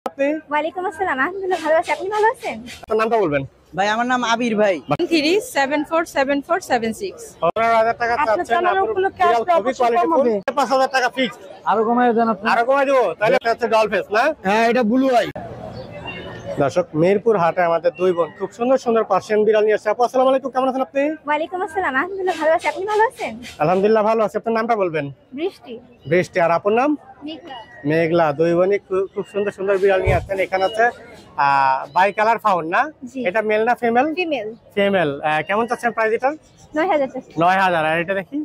আপনি? ওয়ালাইকুম আসসালাম। আলহামদুলিল্লাহ ভালো আছি। আপনি ভালো আছেন? আপনার নামটা বলবেন। ভাই আমার নাম আবির ভাই। 13747476 15,000 টাকা চাচ্ছেন খুবই কোয়ালিটিফুল 5,000 টাকা ফিক্স। আরো কমায় দেন আপনি। আরো কমাই দেবো তাহলে এটা হচ্ছে ডলফেস না? হ্যাঁ এটা ব্লু আই। দর্শক মিরপুর হাটে আমাদের দুই বোন খুব সুন্দর সুন্দর পার্সিয়ান বিড়াল নিয়ে আসছে। আপু আসসালামু আলাইকুম, কেমন আছেন আপনি? ওয়ালাইকুম আসসালাম। আলহামদুলিল্লাহ ভালো আছি। আপনি ভালো আছেন? আলহামদুলিল্লাহ ভালো আছি। আপনার নামটা বলবেন। বৃষ্টি। বৃষ্টি। আর আপনার নাম? মেঘলা। মেঘলা। দুই বোনই খুব সুন্দর সুন্দর বিড়াল নিয়ে আসছেন। এখানে হচ্ছে বাই কালার ফাউন্ড না? জি। এটা মেল না ফিমেল? ফিমেল। ফিমেল। কেমন চাচ্ছেন প্রাইস এটা? 9000 টাকা। 9000। আর এটা দেখি,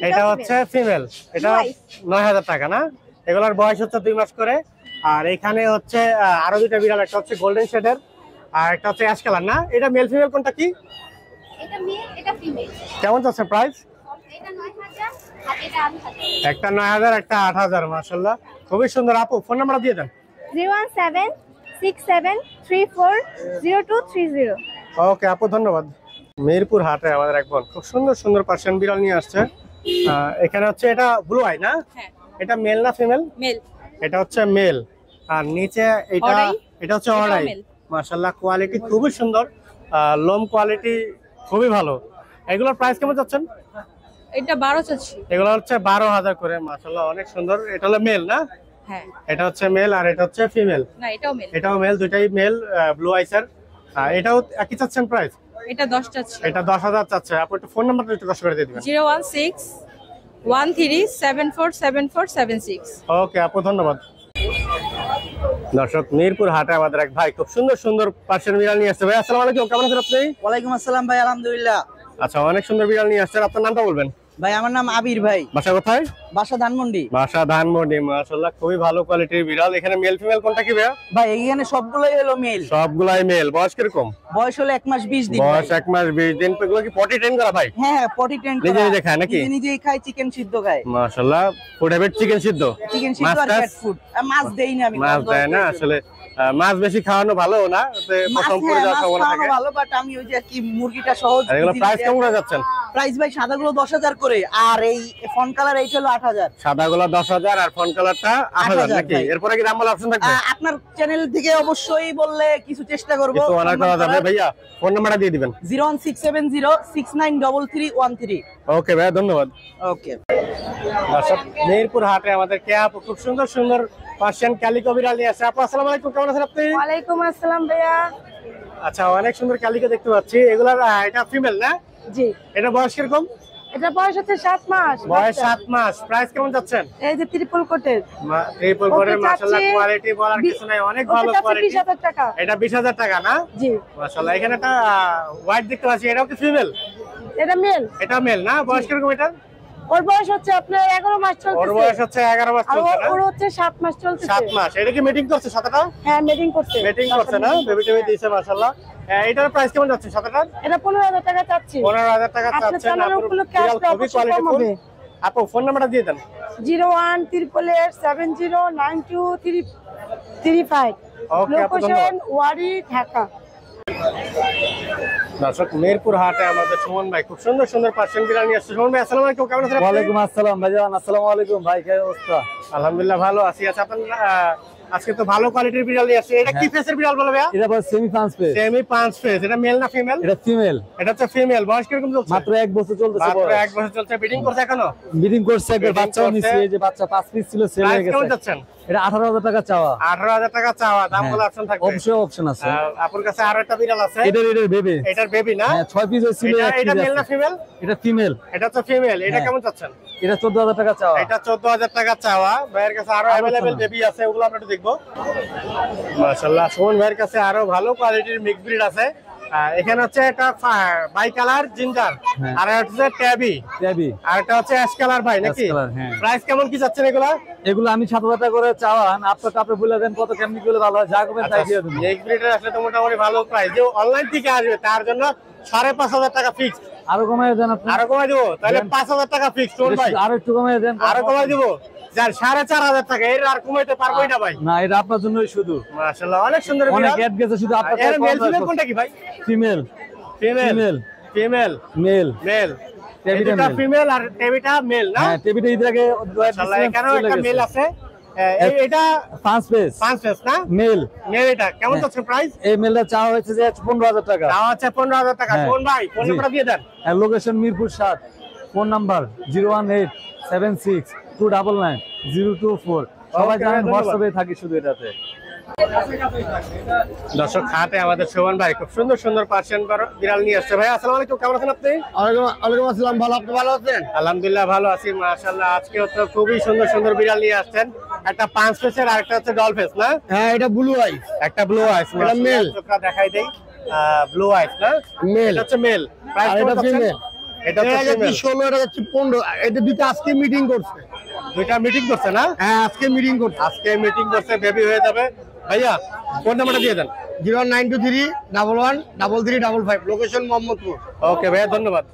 এটা হচ্ছে ফিমেল, এটা Blue eyes। 9000 টাকা না? এগুলোর বয়স হচ্ছে 2 মাস করে। আর এখানে হচ্ছে আরো দুইটা বিড়াল, একটা হচ্ছে গোল্ডেন শেডের আর একটা হচ্ছে অ্যাশ কালার না? এটা মেল ফিমেল কোনটা কি? এটা মেল, এটা ফিমেল। কেমন চাচ্ছে প্রাইস? এটা 9000 আর এটা 8000। একটা 9000 একটা 8000। মাশাআল্লাহ খুবই সুন্দর। আপু ফোন নাম্বার দিয়ে দেন। 01767340230। ওকে আপু, ধন্যবাদ। মিরপুর হাটে আমাদের এক বোন খুব সুন্দর সুন্দর পার্সিয়ান বিড়াল নিয়ে আসছে। এখানে হচ্ছে এটা ব্লু আই না? হ্যাঁ এটা মেল না ফিমেল? মেল। এটা হচ্ছে মেল। আর নিচে এটা অড়াই। এটা হচ্ছে এটাও অড়াই। মেল। মাশাআল্লাহ কোয়ালিটি খুবই সুন্দর, লোম কোয়ালিটি খুবই ভালো। এগুলোর প্রাইস কেমন যাচ্ছেন? এটা 12 চাচ্ছি। এগুলো হচ্ছে 12,000 করে। মাশাআল্লাহ অনেক সুন্দর। এটা হলো মেল না? হ্যাঁ এটা হচ্ছে মেল আর এটা হচ্ছে ফিমেল। না এটাও মেল। এটাও মেল, দুটাই মেল ব্লু আইসের। এটাও একই চাচ্ছেন প্রাইস? এটা 10 চাচ্ছি। এটা 10,000 চাচ্ছে। আপনি একটু ফোন নাম্বারটা একটু কষ্ট করে দিয়ে দিবেন। 01613747476। ওকে আপু, ধন্যবাদ। দর্শক মিরপুর হাটে আমাদের এক ভাই খুব সুন্দর সুন্দর পার্সিয়ান বিড়াল নিয়ে আসছে। ভাই আসসালামু আলাইকুম, কেমন আছেন আপনি? ওয়ালাইকুম আসসালাম ভাই, আলহামদুলিল্লাহ। আচ্ছা, অনেক সুন্দর বিড়াল নিয়ে আসছেন। আপনার নামটা বলবেন। ভাই আমার নাম আবির ভাই। বাসা কোথায়? বাসা ধানমন্ডি। বাসা ধানমন্ডি। মাশাআল্লাহ খুবই ভালো কোয়ালিটির বিড়াল। এখানে মেল ফিমেল কোনটা কি ভাইয়া? ভাই এখানে সবগুলোই হলো মেল। সবগুলাই মেল। বয়স কিরকম? বয়স হলো 1 মাস 20 দিন। বয়স 1 মাস 20 দিন। এগুলো কি পটি ট্রেন করা ভাই? হ্যাঁ পটি ট্রেন করা। নিজে নিজে খায় নাকি? নিজেই খায়, চিকেন সিদ্ধ খায়। মাশাআল্লাহ ফুড হ্যাবিট চিকেন সিদ্ধ। চিকেন সিদ্ধ আর ক্যাট ফুড। মাছ দেই না আমি। মাছ দেয় না আসলে। মাছ বেশি খাওয়ানো ভালো না, পছন্দ করে যাওয়ার সম্ভাবনা থাকে। ভালো, বাট আমি ওই যে কি মুরগিটা সহজ। আর এগুলো প্রাইস কেমন করে যাচ্ছেন? প্রাইস ভাই সাদাগুলো 10,000 করে, আর এই ফন কালার এইটা হলো 8,000। সাদাগুলো 10,000 আর ফোন কালারটা 8,000 নাকি? এরপরে কি দাম বলার অপশন থাকবে? আপনার চ্যানেল থেকে অবশ্যই বললে কিছু চেষ্টা করব। কিছু অনার করা যাবে ভাইয়া? ফোন নাম্বারটা দিয়ে দিবেন। 01670693313। ওকে ভাইয়া, ধন্যবাদ। ওকে। দর্শক মিরপুর হাটে আমাদের কে আপু খুব সুন্দর সুন্দর পার্সিয়ান ক্যালিকো বিড়াল নিয়ে আসছে। আপু আসসালামু আলাইকুম, কেমন আছেন আপনি? ওয়ালাইকুম আসসালাম ভাইয়া। আচ্ছা, অনেক সুন্দর ক্যালিকো দেখতে পাচ্ছি। এগুলার এটা ফিমেল না? জি। এটা বয়স কিরকম? এটা বয়স হচ্ছে 7 মাস। বয়স 7 মাস। প্রাইস কেমন যাচ্ছেন? এই যে ট্রিপল কোটের। ট্রিপল করে মাশাআল্লাহ কোয়ালিটি বলার কিছু নাই, অনেক ভালো কোয়ালিটি। 20,000 টাকা। এটা 20,000 টাকা না? জি। মাশাআল্লাহ। এখানে একটা হোয়াইট দেখতে পাচ্ছি, এটাও কি ফিমেল? এটা মেল। এটা মেল না? বয়স কিরকম এটা? ওর বয়স হচ্ছে আপনার 11 মাস চলছে। ওর বয়স হচ্ছে 11 মাস আর চলছে না? ওর হচ্ছে 7 মাস চলছে। 7 মাস। এটা কি মিটিং করছে সাদাটা? হ্যাঁ মিটিং করছে। মিটিং করছে না? বেবি টেবি দিয়েছে মাশাআল্লাহ। এটার প্রাইস কেমন যাচ্ছে সাদাটার? এটা 15,000 টাকা চাচ্ছি। 15,000 টাকা আপনার চাচ্ছেন। চ্যানেল আপুর উপলক্ষে বিড়াল আসলে খুবই অবশ্যই কম কোয়ালিটিফুল। হবে। আপু ফোন নাম্বারটা দিয়ে দেন। 01488709235। ওকে আপু, লোকেশন ধন্যবাদ। ওয়ারি, ঢাকা। দর্শক মিরপুর হাটে আমাদের সুমন ভাই খুব সুন্দর সুন্দর পার্সিয়ান বিড়াল নিয়ে আসছে। সুমন ভাই আসসালামু আলাইকুম, কেমন আছেন আপনি? ওয়ালাইকুম আসসালাম ভাইজান। আসসালামু আলাইকুম ভাই, কি অবস্থা? আলহামদুলিল্লাহ ভালো আছি। আচ্ছা, আপনার আজকে তো ভালো কোয়ালিটির বিড়াল নিয়ে আসছে। এটা কি ফেসের বিড়াল বলবে ভাইয়া? এটা বল সেমি পাঁচ পেজ। Semi 5 face. এটা মেল না ফিমেল? এটা ফিমেল। এটা হচ্ছে ফিমেল। বয়স কিরকম চলছে? মাত্র 1 বছর চলতেছে। মাত্র 1 বছর চলছে। ব্রিডিং করছে এখনো? মিটিং করছে, একবার Breeding বাচ্চাও করছে। নিছে। এই যে বাচ্চা 5 পিস ছিল, সেল হয়ে প্রাইস কেমন গেছে। যাচ্ছেন? এটা 18,000 টাকা চাওয়া। 18,000 টাকা চাওয়া। দাম হ্যাঁ। বলার অপশন থাকবে? অবশ্যই অপশন আছে। আপুর কাছে আরো একটা বিড়াল আছে। এটার বেবি। এটার বেবি না? হ্যাঁ 6 পিস ছিল। এটা মেল না ফিমেল? এটা ফিমেল। এটা হচ্ছে ফিমেল। এটা হ্যাঁ। কেমন চাচ্ছেন? এটা 14,000 টাকা চাওয়া। এটা 14,000 টাকা চাওয়া। ভাইয়ের কাছে আরো अवेलेबल বেবি আছে, ওগুলো আমরা একটু দেখবো। মাশাআল্লাহ, সুমন ভাইয়ের কাছে আরো ভালো কোয়ালিটির মিক্স ব্রিড আছে। এখানে হচ্ছে একটা বাই কালার জিঞ্জার, হ্যাঁ। আর হচ্ছে ট্যাবি, বেবি। আর একটা হচ্ছে অ্যাশ কালার ভাই নাকি? অ্যাশ কালার, হ্যাঁ। প্রাইস কেমন কি চাচ্ছেন এগুলা? এগুলো আমি 7,000 টাকা করে চাওয়ান। আপনাকে আপনি বলে দেন কত কেমনি করলে ভালো হয়, যা করবেন তাই দিয়ে দেব। মিক্স ব্রিডের আসলে তো মোটামুটি ভালো প্রাইস। যে অনলাইন থেকে আসবে তার জন্য 5,500 টাকা ফিক্স। আরো কমায় দেন আপনি। আরো কমাই দেবো তাহলে 5,000 টাকা ফিক্স। সুমন ভাই আরো একটু কমায় দেন। আরো কমাই দেবো। যার 4,500 টাকা, এর আর কমাইতে পারবোই না ভাই। না, এটা আপনার জন্যই শুধু। মাশাআল্লাহ, অনেক সুন্দর অনেক বিড়াল। অ্যাড গেছে শুধু আপনার এর মেল ফিমেল কোনটা কি ভাই? Female. Female. Female. Female. Male. Male. টেবিটা এটা মেল। ফিমেল আর টেবিটা মেল না? হ্যাঁ টেবিটা ইদাকে মাশাআল্লাহ, এখানেও একটা মেল আছে। এটা 5 পিস 5 পিস না মেল। মেল, এটা কেমন যাচ্ছে প্রাইস? এই মেলটা চাওয়া হয়েছে যে 15000 টাকা। দাও আছে 15000 টাকা। হ্যাঁ। কোন ভাই ফোন জি। নাম্বারটা দিয়ে দেন। আর লোকেশন মিরপুর 7, ফোন নাম্বার 01876299024। সবাই Okay, জানেন ধন্যবাদ। হোয়াটসঅ্যাপে থাকি শুধু এটাতে। দর্শক হাটে আমাদের শোভন ভাই খুব সুন্দর সুন্দর পার্সিয়ান বিড়াল নিয়ে আসছে। ভাই আসসালামু আলাইকুম, কেমন আছেন আপনি? ওয়ালাইকুম আসসালাম, ভালো, আপনি ভালো আছেন? আলহামদুলিল্লাহ ভালো আছি মাশাআল্লাহ। আজকে তো খুবই সুন্দর সুন্দর বিড়াল নিয়ে আসছেন। একটা 5 পিসের আর একটা হচ্ছে ডল ফেস না? হ্যাঁ, এটা ব্লু আই, একটা ব্লু আইস, এটা male। চোখটা দেখাই দেই। ব্লু আইস না? মেল। এটা হচ্ছে মেল। প্রাইস আর এটা ফিমেল। এটা হচ্ছে ফিমেল। 16, এটা হচ্ছে 15। এটা দুটো আজকে মিটিং করছে। দুইটা মিটিং করছে না? হ্যাঁ, আজকে মিটিং করছে। আজকে মিটিং করছে, বেবি হয়ে যাবে। ভাইয়া ফোন নাম্বারটা দিয়ে দেন। 0923 11 33 55, লোকেশন মোহাম্মদপুর। ওকে ভাইয়া, ধন্যবাদ।